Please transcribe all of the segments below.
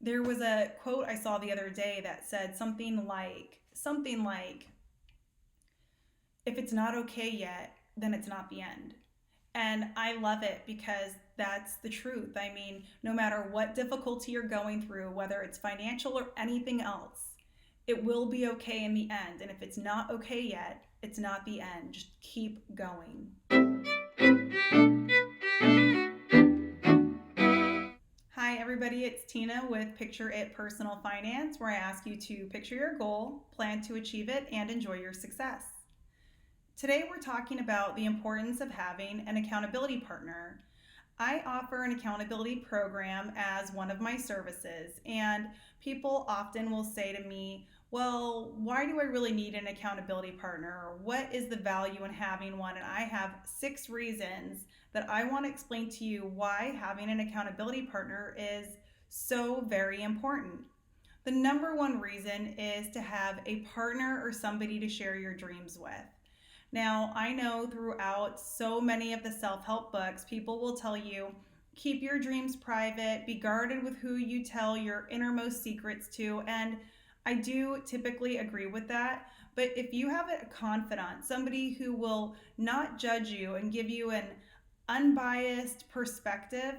There was a quote I saw the other day that said something like if it's not okay yet, then it's not the end. And I love it because that's the truth. I mean, no matter what difficulty you're going through, whether it's financial or anything else, it will be okay in the end. And if it's not okay yet, it's not the end. Just keep going. Hi, everybody. It's Tina with Picture It Personal Finance, where I ask you to picture your goal, plan to achieve it, and enjoy your success. Today, we're talking about the importance of having an accountability partner. I offer an accountability program as one of my services, and people often will say to me, well, why do I really need an accountability partner? Or what is the value in having one? And I have 6 reasons that I want to explain to you why having an accountability partner is so very important. The number one reason is to have a partner or somebody to share your dreams with. Now, I know throughout so many of the self-help books, people will tell you, keep your dreams private, be guarded with who you tell your innermost secrets to, and I do typically agree with that. But if you have a confidant, somebody who will not judge you and give you an unbiased perspective,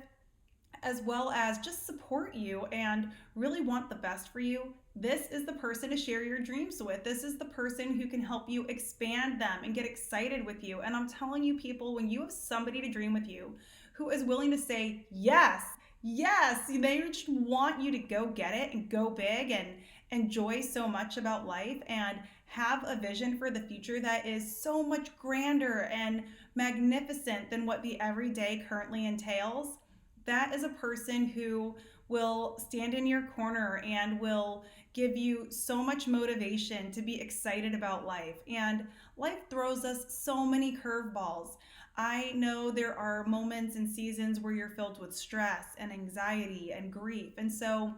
as well as just support you and really want the best for you, this is the person to share your dreams with. This is the person who can help you expand them and get excited with you. And I'm telling you, people, when you have somebody to dream with you who is willing to say yes, yes, they just want you to go get it and go big and enjoy so much about life and have a vision for the future that is so much grander and magnificent than what the everyday currently entails, that is a person who will stand in your corner and will give you so much motivation to be excited about life. And life throws us so many curveballs. I know there are moments and seasons where you're filled with stress and anxiety and grief. And so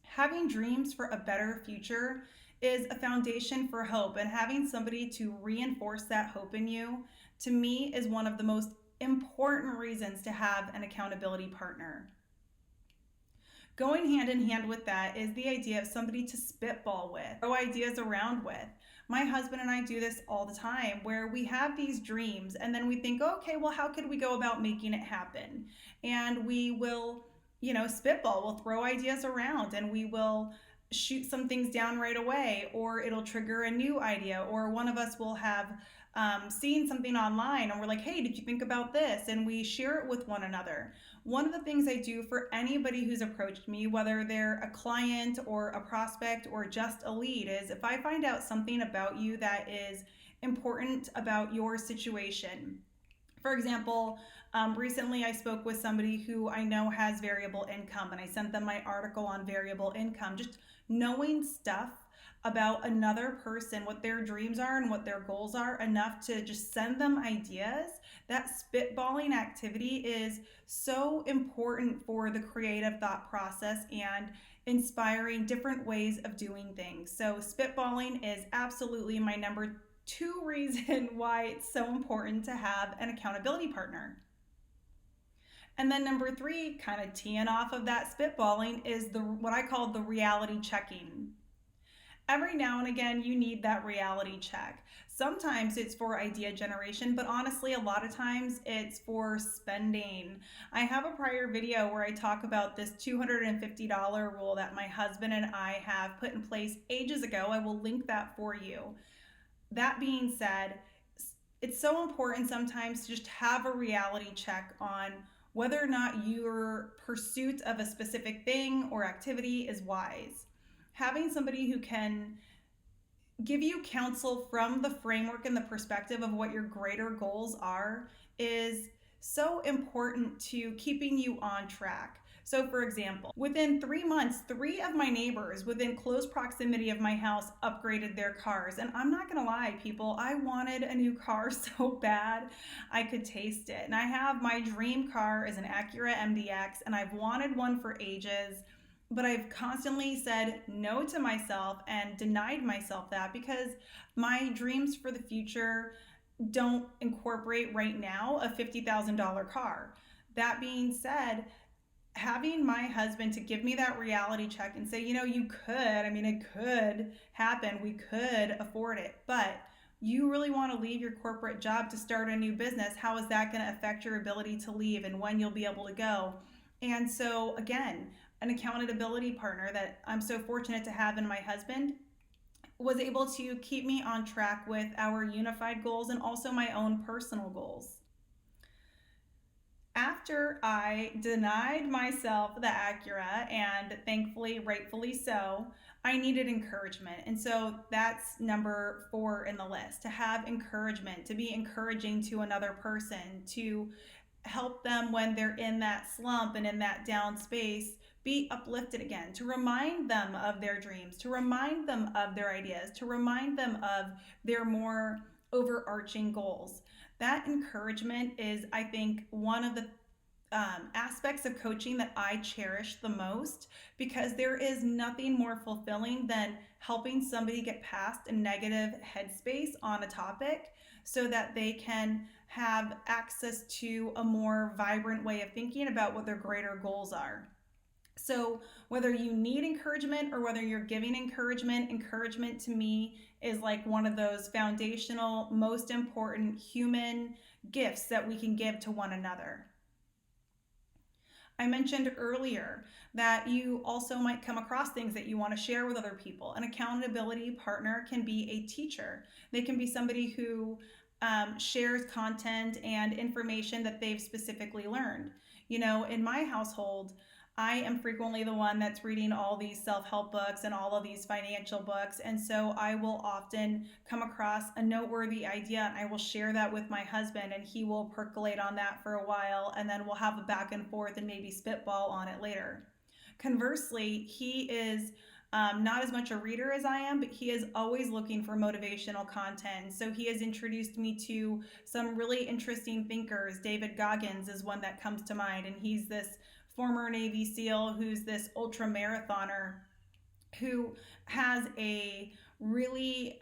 having dreams for a better future is a foundation for hope, and having somebody to reinforce that hope in you, to me, is one of the most important reasons to have an accountability partner. Going hand in hand with that is the idea of somebody to spitball with, throw ideas around with. My husband and I do this all the time, where we have these dreams and then we think, okay, well, how could we go about making it happen? And we will, spitball, we'll throw ideas around and we will shoot some things down right away, or it'll trigger a new idea, or one of us will have seen something online and we're like, hey, did you think about this? And we share it with one another. One of the things I do for anybody who's approached me, whether they're a client or a prospect or just a lead, is if I find out something about you that is important about your situation. For example, recently I spoke with somebody who I know has variable income, and I sent them my article on variable income. Just knowing stuff about another person, what their dreams are and what their goals are, enough to just send them ideas. That spitballing activity is so important for the creative thought process and inspiring different ways of doing things. So spitballing is absolutely my number 2 reason why it's so important to have an accountability partner. And then number 3, kind of teeing off of that spitballing, is what I call the reality checking. Every now and again, you need that reality check. Sometimes it's for idea generation, but honestly, a lot of times it's for spending. I have a prior video where I talk about this $250 rule that my husband and I have put in place ages ago. I will link that for you. That being said, it's so important sometimes to just have a reality check on whether or not your pursuit of a specific thing or activity is wise. Having somebody who can give you counsel from the framework and the perspective of what your greater goals are is so important to keeping you on track. So for example, within 3 months, 3 of my neighbors within close proximity of my house upgraded their cars. And I'm not gonna lie, people, I wanted a new car so bad I could taste it. And I have my dream car is an Acura MDX, and I've wanted one for ages, but I've constantly said no to myself and denied myself that because my dreams for the future don't incorporate right now a $50,000 car. That being said, having my husband to give me that reality check and say, you could, it could happen. We could afford it, but you really want to leave your corporate job to start a new business. How is that going to affect your ability to leave and when you'll be able to go? And so, again, an accountability partner that I'm so fortunate to have in my husband was able to keep me on track with our unified goals and also my own personal goals. After I denied myself the Acura, and thankfully, rightfully so, I needed encouragement. And so that's number 4 in the list, to have encouragement, to be encouraging to another person, to help them when they're in that slump and in that down space, be uplifted again, to remind them of their dreams, to remind them of their ideas, to remind them of their more overarching goals. That encouragement is, I think, one of the aspects of coaching that I cherish the most, because there is nothing more fulfilling than helping somebody get past a negative headspace on a topic so that they can have access to a more vibrant way of thinking about what their greater goals are. So, whether you need encouragement or whether you're giving encouragement, encouragement to me is like one of those foundational, most important human gifts that we can give to one another. I mentioned earlier that you also might come across things that you want to share with other people. An accountability partner can be a teacher. They can be somebody who shares content and information that they've specifically learned. In my household, I am frequently the one that's reading all these self-help books and all of these financial books. And so I will often come across a noteworthy idea and I will share that with my husband, and he will percolate on that for a while, and then we'll have a back and forth and maybe spitball on it later. Conversely, he is not as much a reader as I am, but he is always looking for motivational content. So he has introduced me to some really interesting thinkers. David Goggins is one that comes to mind, and he's this former Navy SEAL who's this ultra marathoner who has a really,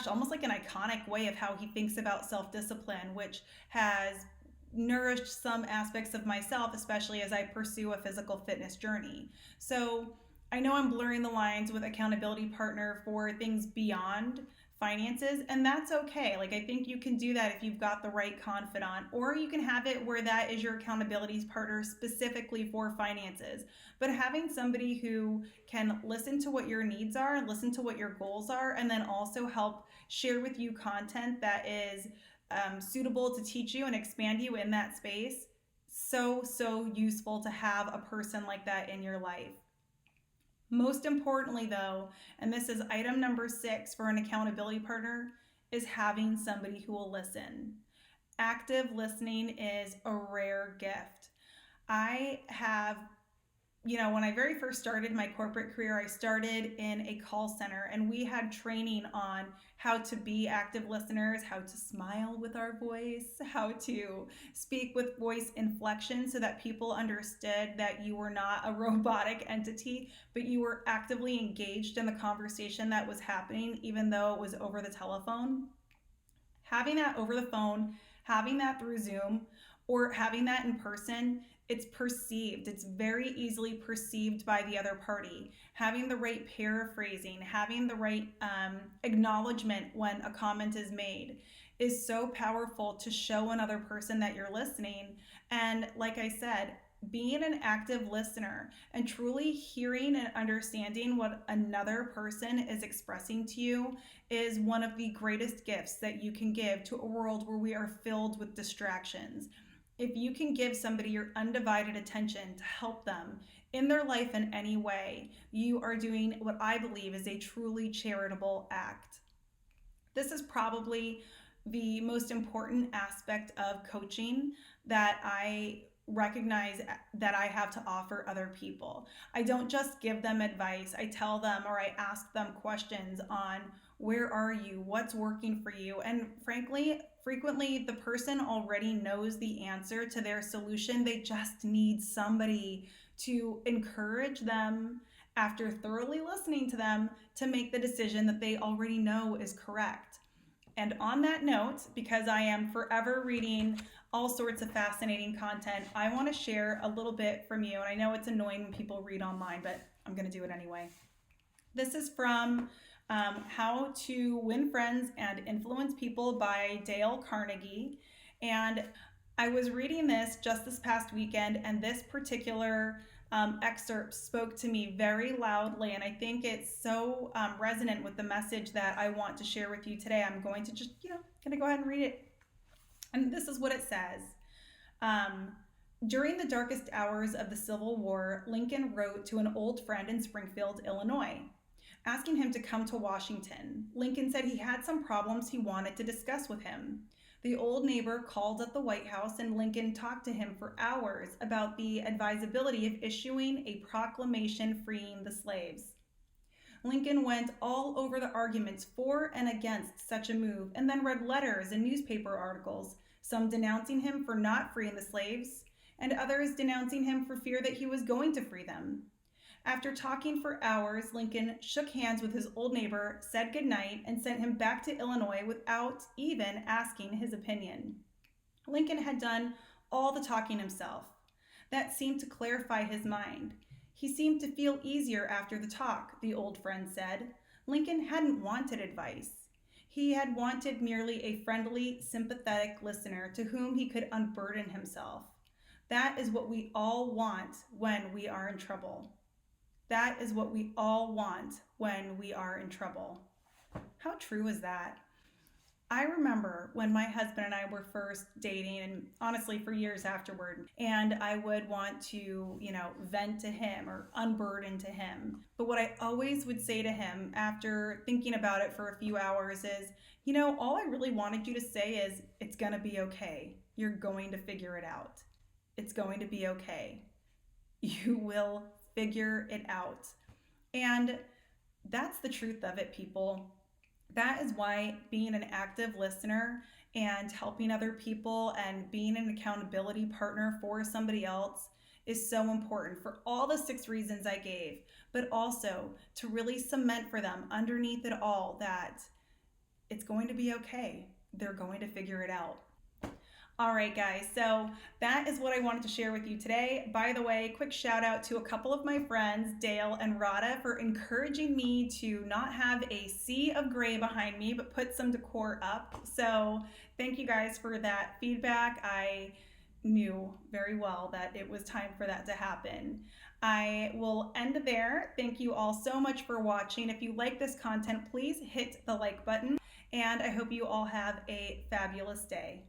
almost like an iconic way of how he thinks about self-discipline, which has nourished some aspects of myself, especially as I pursue a physical fitness journey. So I know I'm blurring the lines with accountability partner for things beyond finances, and that's okay. Like, I think you can do that if you've got the right confidant, or you can have it where that is your accountability partner specifically for finances. But having somebody who can listen to what your needs are, listen to what your goals are, and then also help share with you content that is suitable to teach you and expand you in that space, so useful to have a person like that in your life. Most importantly, though, and this is item number 6 for an accountability partner, is having somebody who will listen. Active listening is a rare gift. I have, when I very first started my corporate career, I started in a call center, and we had training on how to be active listeners, how to smile with our voice, how to speak with voice inflection so that people understood that you were not a robotic entity, but you were actively engaged in the conversation that was happening, even though it was over the telephone. Having that over the phone, having that through Zoom, or having that in person, it's perceived. It's very easily perceived by the other party. Having the right paraphrasing, having the right acknowledgement when a comment is made is so powerful to show another person that you're listening. And like I said, being an active listener and truly hearing and understanding what another person is expressing to you is one of the greatest gifts that you can give to a world where we are filled with distractions. If you can give somebody your undivided attention to help them in their life in any way, you are doing what I believe is a truly charitable act. This is probably the most important aspect of coaching that I recognize that I have to offer other people. I don't just give them advice. I tell them, or I ask them questions on where are you, what's working for you, and frankly, frequently the person already knows the answer to their solution. They just need somebody to encourage them after thoroughly listening to them to make the decision that they already know is correct. And on that note, because I am forever reading all sorts of fascinating content. I want to share a little bit from you, and I know it's annoying when people read online, but I'm going to do it anyway. This is from How to Win Friends and Influence People by Dale Carnegie. And I was reading this just this past weekend, and this particular excerpt spoke to me very loudly, and I think it's so resonant with the message that I want to share with you today. I'm going to just, gonna go ahead and read it. And this is what it says. During the darkest hours of the Civil War, Lincoln wrote to an old friend in Springfield, Illinois, asking him to come to Washington. Lincoln said he had some problems he wanted to discuss with him. The old neighbor called at the White House, and Lincoln talked to him for hours about the advisability of issuing a proclamation freeing the slaves. Lincoln went all over the arguments for and against such a move, and then read letters and newspaper articles, some denouncing him for not freeing the slaves, and others denouncing him for fear that he was going to free them. After talking for hours, Lincoln shook hands with his old neighbor, said goodnight, and sent him back to Illinois without even asking his opinion. Lincoln had done all the talking himself. That seemed to clarify his mind. He seemed to feel easier after the talk, the old friend said. Lincoln hadn't wanted advice. He had wanted merely a friendly, sympathetic listener to whom he could unburden himself. That is what we all want when we are in trouble. That is what we all want when we are in trouble. How true is that? I remember when my husband and I were first dating, and honestly for years afterward, and I would want to, vent to him or unburden to him. But what I always would say to him after thinking about it for a few hours is, all I really wanted you to say is, it's gonna be okay. You're going to figure it out. It's going to be okay. You will figure it out. And that's the truth of it, people. That is why being an active listener and helping other people and being an accountability partner for somebody else is so important, for all the 6 reasons I gave, but also to really cement for them underneath it all that it's going to be okay. They're going to figure it out. All right, guys, so that is what I wanted to share with you today. By the way, quick shout out to a couple of my friends, Dale and Rada, for encouraging me to not have a sea of gray behind me, but put some decor up. So thank you guys for that feedback. I knew very well that it was time for that to happen. I will end there. Thank you all so much for watching. If you like this content, please hit the like button, and I hope you all have a fabulous day.